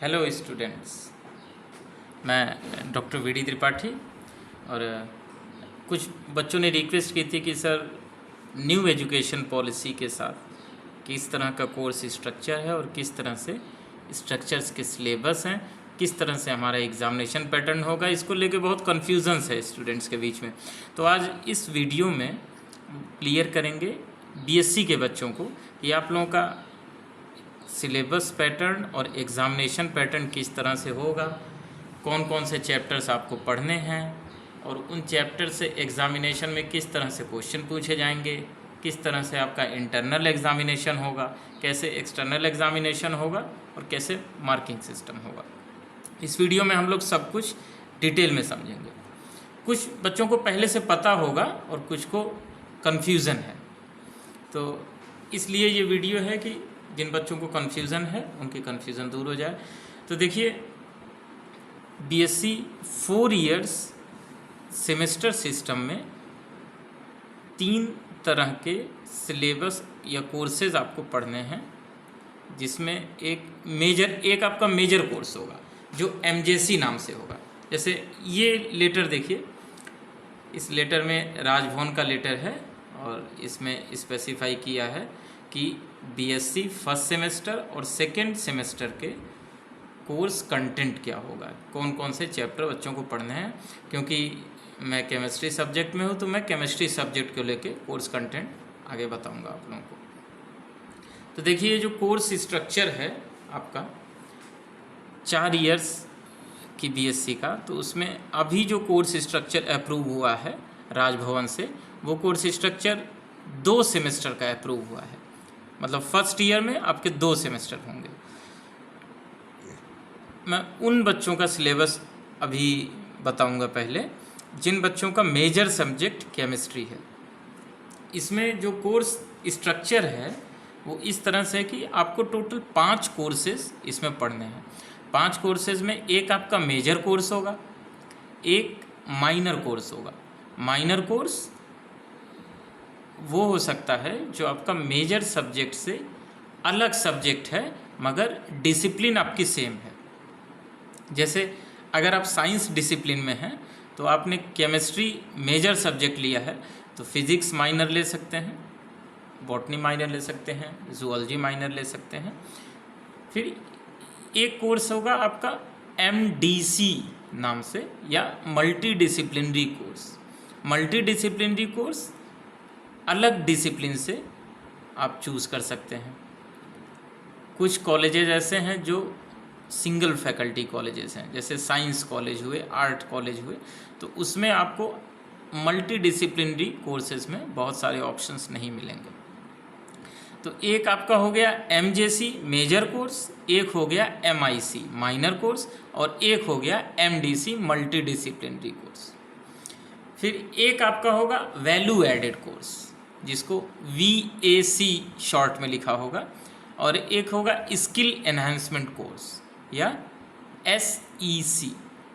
Hello students, मैं doctor VD Tripathi. और कुछ बच्चों ने रिक्वेस्ट की थी कि सर न्यू एजुकेशन पॉलिसी के साथ किस तरह का कोर्स स्ट्रक्चर है और किस तरह से स्ट्रक्चर्स के सिलेबस हैं, किस तरह से हमारा एग्ज़ामिनेशन पैटर्न होगा, इसको लेके बहुत कन्फ्यूजन्स है स्टूडेंट्स के बीच में। तो आज इस वीडियो में क्लियर करेंगे बीएससी के बच्चों को कि आप लोगों का सिलेबस पैटर्न और एग्ज़ामिनेशन पैटर्न किस तरह से होगा, कौन कौन से चैप्टर्स आपको पढ़ने हैं और उन चैप्टर से एग्ज़ामिनेशन में किस तरह से क्वेश्चन पूछे जाएंगे, किस तरह से आपका इंटरनल एग्ज़ामिनेशन होगा, कैसे एक्सटर्नल एग्ज़ामिनेशन होगा और कैसे मार्किंग सिस्टम होगा। इस वीडियो में हम लोग सब कुछ डिटेल में समझेंगे। कुछ बच्चों को पहले से पता होगा और कुछ को कन्फ्यूज़न है, तो इसलिए ये वीडियो है कि जिन बच्चों को कन्फ्यूज़न है उनकी कन्फ्यूज़न दूर हो जाए। तो देखिए, बीएससी 4 इयर्स सेमेस्टर सिस्टम में 3 तरह के सिलेबस या कोर्सेज आपको पढ़ने हैं, जिसमें एक आपका मेजर कोर्स होगा जो एमजेसी नाम से होगा। जैसे ये लेटर देखिए, इस लेटर में राजभवन का लेटर है और इसमें स्पेसिफाई किया है कि बीएससी फर्स्ट सेमेस्टर और सेकेंड सेमेस्टर के कोर्स कंटेंट क्या होगा, कौन कौन से चैप्टर बच्चों को पढ़ने हैं। क्योंकि मैं केमिस्ट्री सब्जेक्ट में हूँ तो मैं केमिस्ट्री सब्जेक्ट को लेके कोर्स कंटेंट आगे बताऊँगा आप लोगों को। तो देखिए, जो कोर्स स्ट्रक्चर है आपका 4 इयर्स की बीएससी का, तो उसमें अभी जो कोर्स स्ट्रक्चर अप्रूव हुआ है राजभवन से, वो कोर्स स्ट्रक्चर 2 सेमेस्टर का अप्रूव हुआ है। मतलब फर्स्ट ईयर में आपके 2 सेमेस्टर होंगे। मैं उन बच्चों का सिलेबस अभी बताऊंगा पहले जिन बच्चों का मेजर सब्जेक्ट केमिस्ट्री है। इसमें जो कोर्स स्ट्रक्चर है वो इस तरह से है कि आपको टोटल 5 कोर्सेज इसमें पढ़ने हैं। 5 कोर्सेज में एक आपका मेजर कोर्स होगा, एक माइनर कोर्स होगा। माइनर कोर्स वो हो सकता है जो आपका मेजर सब्जेक्ट से अलग सब्जेक्ट है मगर डिसिप्लिन आपकी सेम है। जैसे अगर आप साइंस डिसिप्लिन में हैं तो आपने केमिस्ट्री मेजर सब्जेक्ट लिया है तो फिज़िक्स माइनर ले सकते हैं, बॉटनी माइनर ले सकते हैं, जूलॉजी माइनर ले सकते हैं। फिर एक कोर्स होगा आपका एमडीसी नाम से या multi disciplinary course. Multi disciplinary course अलग डिसिप्लिन से आप चूज़ कर सकते हैं। कुछ कॉलेजेस ऐसे हैं जो सिंगल फैकल्टी कॉलेजेस हैं, जैसे साइंस कॉलेज हुए, आर्ट कॉलेज हुए, तो उसमें आपको मल्टी डिसिप्लिनरी कोर्सेज में बहुत सारे ऑप्शंस नहीं मिलेंगे। तो एक आपका हो गया एमजेसी मेजर कोर्स, एक हो गया एमआईसी माइनर कोर्स और एक हो गया एमडीसी मल्टी डिसिप्लिनरी कोर्स। फिर एक आपका होगा वैल्यू एडेड कोर्स, जिसको VAC शॉर्ट में लिखा होगा, और एक होगा स्किल एनहांसमेंट कोर्स या SEC।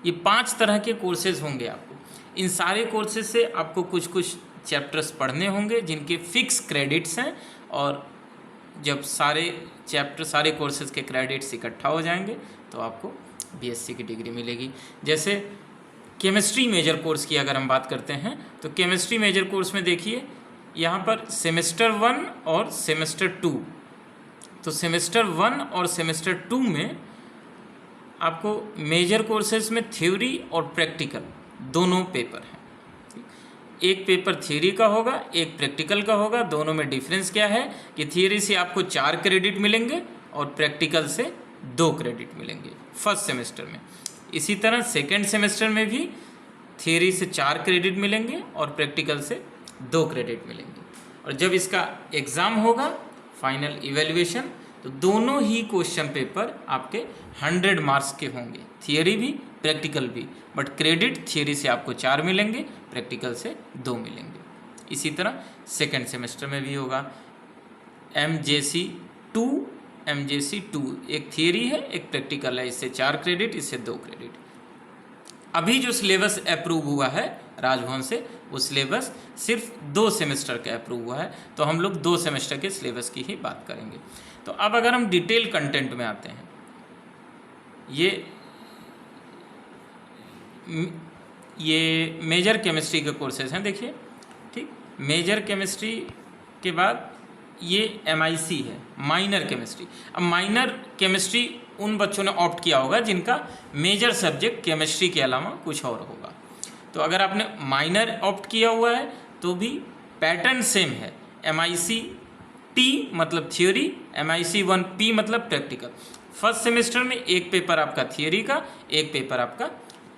ये 5 तरह के कोर्सेज होंगे आपको। इन सारे कोर्सेज से आपको कुछ कुछ चैप्टर्स पढ़ने होंगे जिनके फिक्स क्रेडिट्स हैं, और जब सारे कोर्सेज के क्रेडिट्स इकट्ठा हो जाएंगे तो आपको BSc की डिग्री मिलेगी। जैसे केमिस्ट्री मेजर कोर्स की अगर हम बात करते हैं तो केमिस्ट्री मेजर कोर्स में देखिए यहाँ पर सेमेस्टर 1 और सेमेस्टर 2। तो सेमेस्टर 1 और सेमेस्टर 2 में आपको मेजर कोर्सेज में थ्योरी और प्रैक्टिकल दोनों पेपर हैं। एक पेपर थ्योरी का होगा, एक प्रैक्टिकल का होगा। दोनों में डिफरेंस क्या है कि थ्योरी से आपको 4 क्रेडिट मिलेंगे और प्रैक्टिकल से 2 क्रेडिट मिलेंगे फर्स्ट सेमेस्टर में। इसी तरह सेकेंड सेमेस्टर में भी थ्योरी से 4 क्रेडिट मिलेंगे और प्रैक्टिकल से 2 क्रेडिट मिलेंगे। और जब इसका एग्ज़ाम होगा फाइनल इवैल्यूएशन, तो दोनों ही क्वेश्चन पेपर आपके 100 मार्क्स के होंगे, थियरी भी प्रैक्टिकल भी। बट क्रेडिट थियरी से आपको 4 मिलेंगे, प्रैक्टिकल से 2 मिलेंगे। इसी तरह सेकेंड सेमेस्टर में भी होगा MJC 2, एक थियरी है एक प्रैक्टिकल है, इससे 4 क्रेडिट, इससे 2 क्रेडिट। अभी जो सिलेबस अप्रूव हुआ है राजभवन से, वो सिलेबस सिर्फ 2 सेमेस्टर का अप्रूव हुआ है, तो हम लोग 2 सेमेस्टर के सिलेबस की ही बात करेंगे। तो अब अगर हम डिटेल कंटेंट में आते हैं ये मेजर केमिस्ट्री के कोर्सेज हैं, देखिए, ठीक। मेजर केमिस्ट्री के बाद ये MIC है, माइनर केमिस्ट्री। अब माइनर केमिस्ट्री उन बच्चों ने ऑप्ट किया होगा जिनका मेजर सब्जेक्ट केमिस्ट्री के अलावा कुछ और होगा। तो अगर आपने माइनर ऑप्ट किया हुआ है तो भी पैटर्न सेम है, MIC T मतलब थियोरी, MIC 1P मतलब प्रैक्टिकल। फर्स्ट सेमेस्टर में एक पेपर आपका थियोरी का, एक पेपर आपका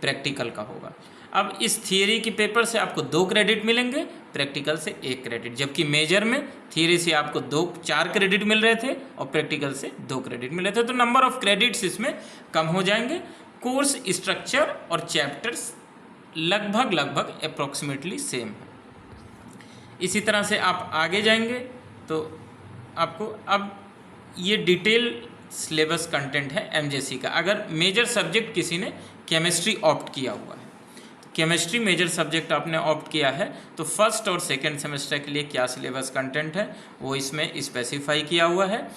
प्रैक्टिकल का होगा। अब इस थियोरी के पेपर से आपको 2 क्रेडिट मिलेंगे, प्रैक्टिकल से 1 क्रेडिट, जबकि मेजर में थियोरी से आपको 4 क्रेडिट मिल रहे थे और प्रैक्टिकल से 2 क्रेडिट मिल रहे थे। तो नंबर ऑफ क्रेडिट्स इसमें कम हो जाएंगे। कोर्स स्ट्रक्चर और चैप्टर्स लगभग अप्रॉक्सीमेटली सेम है। इसी तरह से आप आगे जाएंगे तो आपको अब ये डिटेल सिलेबस कंटेंट है MJC का। अगर मेजर सब्जेक्ट किसी ने केमिस्ट्री ऑप्ट किया हुआ है, तो केमिस्ट्री मेजर सब्जेक्ट आपने ऑप्ट किया है, तो फर्स्ट और सेकंड सेमेस्टर के लिए क्या सिलेबस कंटेंट है वो इसमें स्पेसिफाई किया हुआ है।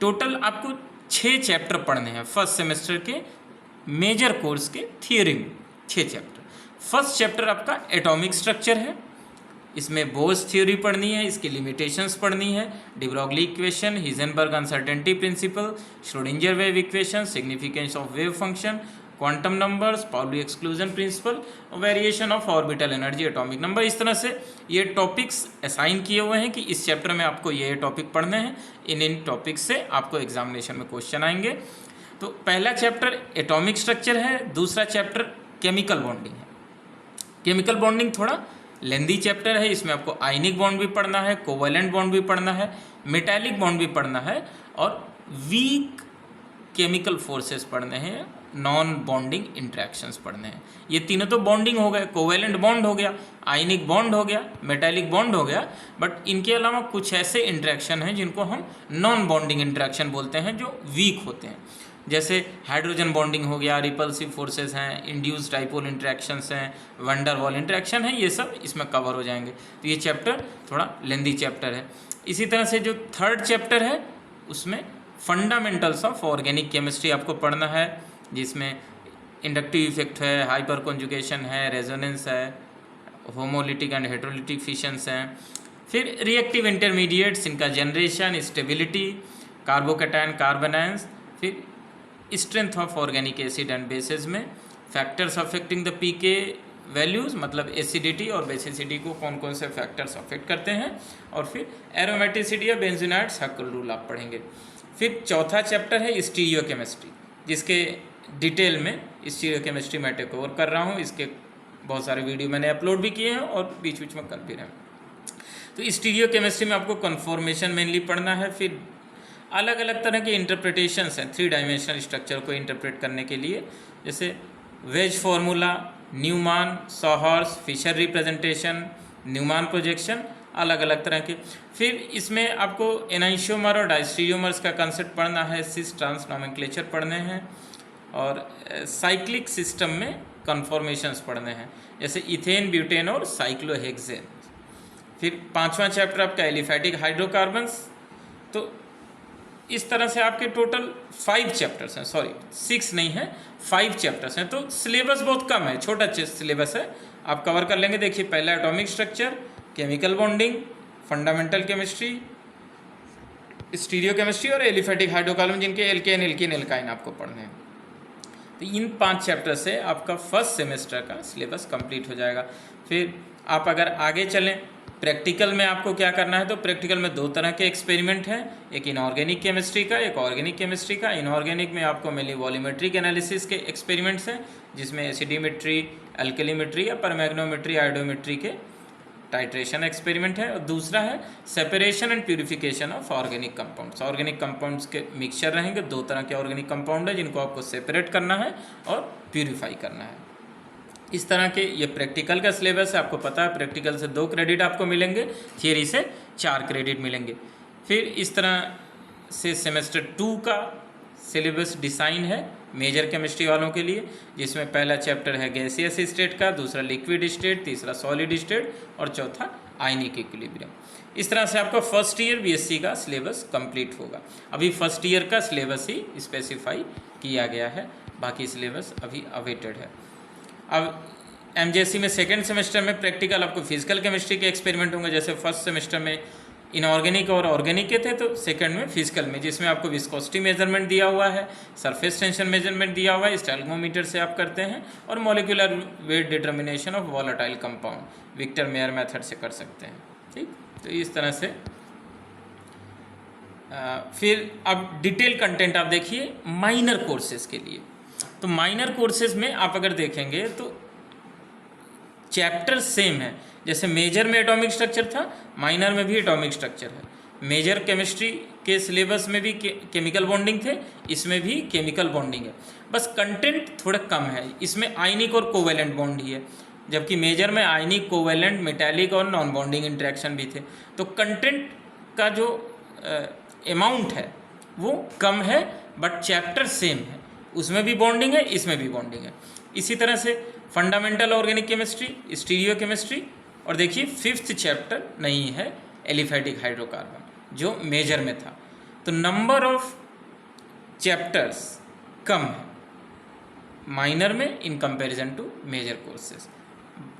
टोटल आपको 6 चैप्टर पढ़ने हैं फर्स्ट सेमेस्टर के मेजर कोर्स के थियोरी में, 6 चैप्टर। फर्स्ट चैप्टर आपका एटॉमिक स्ट्रक्चर है, इसमें बोर्स थ्योरी पढ़नी है, इसकी लिमिटेशंस पढ़नी है, de Broglie equation, Heisenberg uncertainty principle, Schrodinger wave equation, significance of wave function, quantum numbers, Pauli exclusion principle, variation of orbital energy, atomic number. इस तरह से ये टॉपिक्स असाइन किए हुए हैं कि इस चैप्टर में आपको ये टॉपिक पढ़ने हैं। इन टॉपिक्स से आपको एग्जामिनेशन में क्वेश्चन आएंगे। तो पहला चैप्टर एटॉमिक स्ट्रक्चर है, दूसरा चैप्टर केमिकल बॉन्डिंग है। केमिकल बॉन्डिंग थोड़ा लेंदी चैप्टर है, इसमें आपको आयनिक बॉन्ड भी पढ़ना है, कोवेलेंट बॉन्ड भी पढ़ना है, मेटालिक बॉन्ड भी पढ़ना है और वीक केमिकल फोर्सेस पढ़ने हैं, नॉन बॉन्डिंग इंट्रैक्शंस पढ़ने हैं। ये तीनों तो बॉन्डिंग हो गए, कोवेलेंट बॉन्ड हो गया, आयनिक बॉन्ड हो गया, मेटालिक बॉन्ड हो गया, बट इनके अलावा कुछ ऐसे इंट्रैक्शन हैं जिनको हम नॉन बॉन्डिंग इंट्रैक्शन बोलते हैं, जो वीक होते हैं। जैसे हाइड्रोजन बॉन्डिंग हो गया, रिपल्सिव फोर्सेस हैं, इंड्यूस्ड डाइपोल इंट्रैक्शंस हैं, वंडर वॉल इंट्रैक्शन है, ये सब इसमें कवर हो जाएंगे। तो ये चैप्टर थोड़ा लेंदी चैप्टर है। इसी तरह से जो थर्ड चैप्टर है उसमें फंडामेंटल्स ऑफ ऑर्गेनिक केमिस्ट्री आपको पढ़ना है, जिसमें इंडक्टिव इफेक्ट है, हाइपर कॉन्जुगेशन है, रेजोनेंस है, होमोलिटिक एंड हेट्रोलिटिक फिशंस हैं, फिर रिएक्टिव इंटरमीडिएट्स, इनका जनरेशन, स्टेबिलिटी, कार्बोकैटायन, कार्बोनायंस, फिर strength of organic acid and bases में factors affecting the pK values, मतलब एसिडिटी और बेसिसिटी को कौन कौन से फैक्टर्स अफेक्ट करते हैं, और फिर एरोमेटिसिटी या बेंजोनाइड्स हक्कल रूल आप पढ़ेंगे। फिर चौथा चैप्टर है स्टीरियो केमिस्ट्री, जिसके डिटेल में स्टीरियो केमिस्ट्री मैं टेक ओवर कर रहा हूँ। इसके बहुत सारे वीडियो मैंने अपलोड भी किए हैं और बीच बीच में कर भी रहे हैं। तो स्टीरियो केमिस्ट्री में आपको कन्फॉर्मेशन मेनली पढ़ना है, फिर अलग अलग तरह के इंटरप्रिटेशंस हैं 3 डायमेंशनल स्ट्रक्चर को इंटरप्रेट करने के लिए, जैसे wedge formula, Newman, sawhorse, Fischer representation, Newman projection, अलग अलग तरह के। फिर इसमें आपको एनाइंशियोमर और डायस्टीरियोमर्स का कंसेप्ट पढ़ना है, सिस ट्रांस नोमेनक्लेचर पढ़ने हैं, और साइक्लिक सिस्टम में कन्फॉर्मेशंस पढ़ने हैं, जैसे इथेन, ब्यूटेन और साइक्लोहेक्सेन। फिर 5वां चैप्टर आपका एलिफैटिक हाइड्रोकार्बन्स। तो इस तरह से आपके टोटल 5 चैप्टर्स हैं, सॉरी 6 नहीं है, 5 चैप्टर्स हैं। तो सिलेबस बहुत कम है, छोटा सिलेबस है, आप कवर कर लेंगे। देखिए, पहला atomic structure, chemical bonding, fundamental chemistry, stereo chemistry और एलिफैटिक हाइड्रोकार्बन, जिनके एल्केन, एल्कीन, एल्काइन आपको पढ़ने हैं। तो इन 5 चैप्टर से आपका फर्स्ट सेमेस्टर का सिलेबस कंप्लीट हो जाएगा। फिर आप अगर आगे चलें प्रैक्टिकल में आपको क्या करना है, तो प्रैक्टिकल में 2 तरह के एक्सपेरिमेंट हैं, एक इनऑर्गेनिक केमिस्ट्री का, एक ऑर्गेनिक केमिस्ट्री का। इनऑर्गेनिक में आपको मेनली वॉल्यूमेट्रिक एनालिसिस के एक्सपेरिमेंट्स हैं, जिसमें एसिडीमेट्री, अल्कलीमेट्री या परमैग्नोमेट्री, आयोडोमेट्री के टाइट्रेशन एक्सपेरिमेंट है। और दूसरा है separation and purification of organic compounds. Organic compounds के मिक्सचर रहेंगे, 2 तरह के ऑर्गेनिक कंपाउंड है जिनको आपको सेपरेट करना है और प्यूरिफाई करना है। इस तरह के ये प्रैक्टिकल का सिलेबस है। आपको पता है प्रैक्टिकल से 2 क्रेडिट आपको मिलेंगे, थियरी से 4 क्रेडिट मिलेंगे। फिर इस तरह से सेमेस्टर 2 का सिलेबस डिज़ाइन है मेजर केमिस्ट्री वालों के लिए, जिसमें पहला चैप्टर है गैसियस स्टेट का, दूसरा लिक्विड स्टेट, तीसरा सॉलिड स्टेट और चौथा आयनिक इक्विलिब्रियम। इस तरह से आपका फर्स्ट ईयर बीएससी का सिलेबस कंप्लीट होगा। अभी फर्स्ट ईयर का सिलेबस ही स्पेसिफाई किया गया है, बाकी सिलेबस अभी अवेटेड है। अब एमजेसी में सेकेंड सेमेस्टर में प्रैक्टिकल आपको फिजिकल केमिस्ट्री के एक्सपेरिमेंट होंगे। जैसे फर्स्ट सेमेस्टर में इनऑर्गेनिक और ऑर्गेनिक के थे, तो सेकंड में फिजिकल में, जिसमें आपको विस्कोसिटी मेजरमेंट दिया हुआ है, सरफेस टेंशन मेजरमेंट दिया हुआ है, स्टैल्गोमीटर से आप करते हैं, और molecular weight determination of volatile compound Victor Meyer method से कर सकते हैं। ठीक, तो इस तरह से फिर अब डिटेल कंटेंट आप देखिए माइनर कोर्सेज के लिए। तो माइनर कोर्सेज में आप अगर देखेंगे तो चैप्टर सेम है। जैसे मेजर में एटॉमिक स्ट्रक्चर था, माइनर में भी एटॉमिक स्ट्रक्चर है। मेजर केमिस्ट्री के सिलेबस में भी केमिकल बॉन्डिंग थे, इसमें भी केमिकल बॉन्डिंग है, बस कंटेंट थोड़ा कम है। इसमें आयनिक और कोवेलेंट बॉन्ड ही है, जबकि मेजर में आयनिक, कोवेलेंट, मेटालिक और नॉन बॉन्डिंग इंटरेक्शन भी थे। तो कंटेंट का जो अमाउंट है वो कम है, बट चैप्टर सेम है। उसमें भी बॉन्डिंग है, इसमें भी बॉन्डिंग है। इसी तरह से fundamental organic chemistry, stereo chemistry, और देखिए फिफ्थ चैप्टर नहीं है एलिफैटिक हाइड्रोकार्बन जो मेजर में था। तो नंबर ऑफ चैप्टर्स कम है माइनर में in comparison to major courses,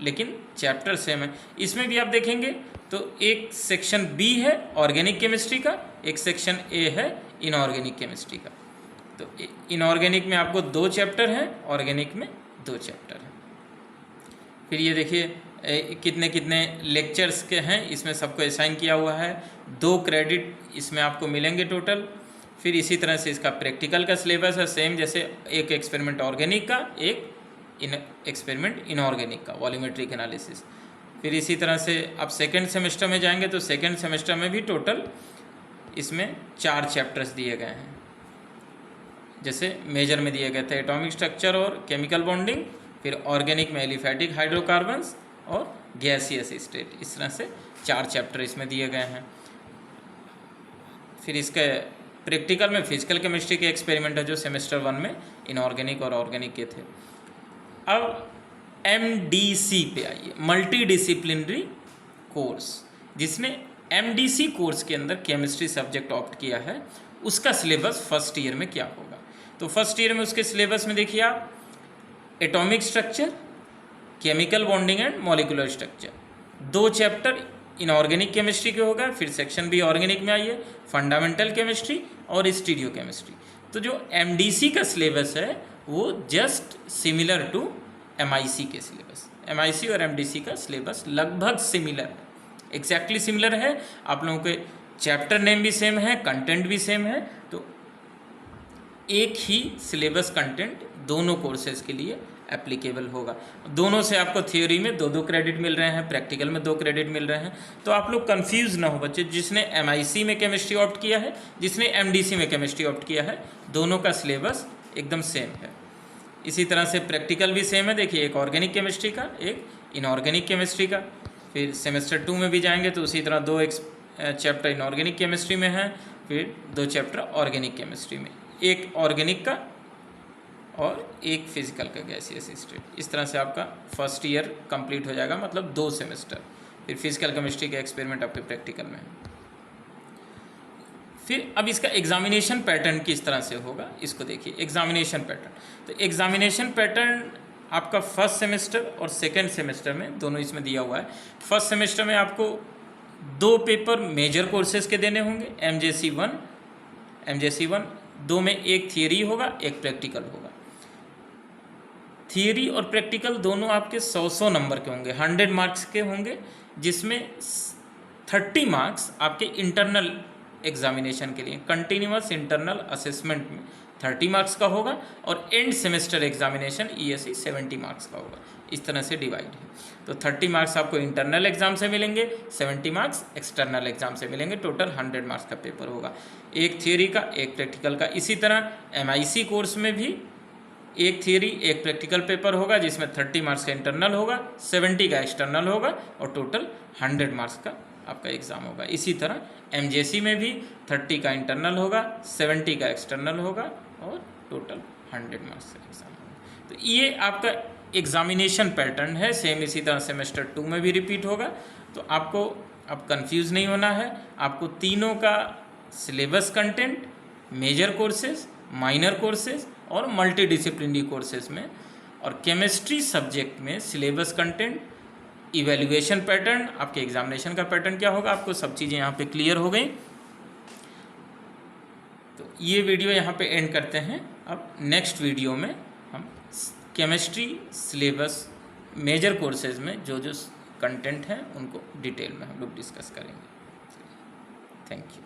लेकिन चैप्टर सेम है। इसमें भी आप देखेंगे तो एक सेक्शन बी है ऑर्गेनिक केमिस्ट्री का, एक सेक्शन ए है इनऑर्गेनिक केमिस्ट्री का। तो इनऑर्गेनिक में आपको 2 चैप्टर हैं, ऑर्गेनिक में 2 चैप्टर हैं। फिर ये देखिए कितने कितने लेक्चर्स के हैं, इसमें सबको असाइन किया हुआ है। 2 क्रेडिट इसमें आपको मिलेंगे टोटल। फिर इसी तरह से इसका प्रैक्टिकल का सिलेबस है सेम, जैसे एक एक्सपेरिमेंट ऑर्गेनिक का, एक एक्सपेरिमेंट इनऑर्गेनिक का, वॉल्यूमेट्रिक एनालिसिस। फिर इसी तरह से आप सेकेंड सेमेस्टर में जाएंगे तो सेकेंड सेमेस्टर में भी टोटल इसमें 4 चैप्टर्स दिए गए हैं। जैसे मेजर में दिए गए थे एटॉमिक स्ट्रक्चर और केमिकल बॉन्डिंग, फिर ऑर्गेनिक में एलिफैटिक हाइड्रोकार्बन्स और गैसियस स्टेट। इस तरह से 4 चैप्टर इसमें दिए गए हैं। फिर इसके प्रैक्टिकल में फिजिकल केमिस्ट्री के एक्सपेरिमेंट है जो सेमेस्टर 1 में इनऑर्गेनिक और ऑर्गेनिक के थे। अब MDC पे आइए, मल्टी डिसिप्लिनरी कोर्स। जिसने MDC कोर्स के अंदर केमिस्ट्री सब्जेक्ट ऑप्ट किया है, उसका सिलेबस फर्स्ट ईयर में क्या होगा। तो फर्स्ट ईयर में उसके सिलेबस में देखिए आप atomic structure, chemical bonding and molecular structure, 2 chapter inorganic chemistry के होगा। फिर सेक्शन बी ऑर्गेनिक में आइए फंडामेंटल केमिस्ट्री और स्टीरियो केमिस्ट्री। तो जो MDC का सिलेबस है वो जस्ट सिमिलर टू MIC के सिलेबस। MIC और MDC का सिलेबस लगभग सिमिलर है, एग्जैक्टली सिमिलर है। आप लोगों के चैप्टर नेम भी सेम है, कंटेंट भी सेम है। तो एक ही सिलेबस कंटेंट दोनों कोर्सेज के लिए एप्लीकेबल होगा। दोनों से आपको थ्योरी में 2-2 क्रेडिट मिल रहे हैं, प्रैक्टिकल में 2 क्रेडिट मिल रहे हैं। तो आप लोग कंफ्यूज ना हो बच्चे, जिसने MIC में केमिस्ट्री ऑप्ट किया है, जिसने MDC में केमिस्ट्री ऑप्ट किया है, दोनों का सिलेबस एकदम सेम है। इसी तरह से प्रैक्टिकल भी सेम है। देखिए एक ऑर्गेनिक केमिस्ट्री का, एक इनऑर्गेनिक केमिस्ट्री का। फिर सेमेस्टर 2 में भी जाएंगे तो उसी तरह 2 चैप्टर इनऑर्गेनिक केमिस्ट्री में है, फिर 2 चैप्टर ऑर्गेनिक केमिस्ट्री में, एक ऑर्गेनिक का और एक फिजिकल का गैसियस स्टेट। इस तरह से आपका फर्स्ट ईयर कंप्लीट हो जाएगा, मतलब 2 सेमेस्टर। फिर फिजिकल केमिस्ट्री के एक्सपेरिमेंट आपके प्रैक्टिकल में है। फिर अब इसका एग्जामिनेशन पैटर्न किस तरह से होगा, इसको देखिए। एग्जामिनेशन पैटर्न, तो एग्जामिनेशन पैटर्न आपका फर्स्ट सेमेस्टर और सेकेंड सेमेस्टर में दोनों इसमें दिया हुआ है। फर्स्ट सेमेस्टर में आपको 2 पेपर मेजर कोर्सेज के देने होंगे, MJC 1, 2 में एक थियरी होगा, एक प्रैक्टिकल होगा। थियरी और प्रैक्टिकल दोनों आपके 100 नंबर के होंगे, 100 मार्क्स के होंगे, जिसमें 30 मार्क्स आपके इंटरनल एग्जामिनेशन के लिए, कंटिन्यूअस इंटरनल असेसमेंट में 30 मार्क्स का होगा, और end semester examination ESE 70 marks का होगा। इस तरह से डिवाइड है। तो 30 मार्क्स आपको इंटरनल एग्जाम से मिलेंगे, 70 मार्क्स एक्सटर्नल एग्जाम से मिलेंगे। टोटल 100 मार्क्स का पेपर होगा, एक थियरी का, एक प्रैक्टिकल का। इसी तरह MIC कोर्स में भी एक थियरी एक प्रैक्टिकल पेपर होगा, जिसमें 30 मार्क्स का इंटरनल होगा, 70 का एक्सटर्नल होगा, और टोटल 100 मार्क्स का आपका एग्ज़ाम होगा। इसी तरह MJC में भी 30 का इंटरनल होगा, 70 का एक्सटर्नल होगा, और टोटल 100 मार्क्स का एग्ज़ाम होगा। तो ये आपका एग्जामिनेशन पैटर्न है। सेम इसी तरह सेमेस्टर 2 में भी रिपीट होगा, तो आपको अब कंफ्यूज नहीं होना है, आपको तीनों का syllabus content major courses, minor courses और मल्टीडिसिप्लिनरी कोर्सेज में, और केमिस्ट्री सब्जेक्ट में सिलेबस कंटेंट, इवैल्यूएशन पैटर्न, आपके एग्जामिनेशन का पैटर्न क्या होगा, आपको सब चीज़ें यहाँ पे क्लियर हो गई। तो ये वीडियो यहाँ पे एंड करते हैं। अब नेक्स्ट वीडियो में हम केमिस्ट्री सिलेबस मेजर कोर्सेज में जो जो कंटेंट हैं उनको डिटेल में हम लोग डिस्कस करेंगे। Thank you.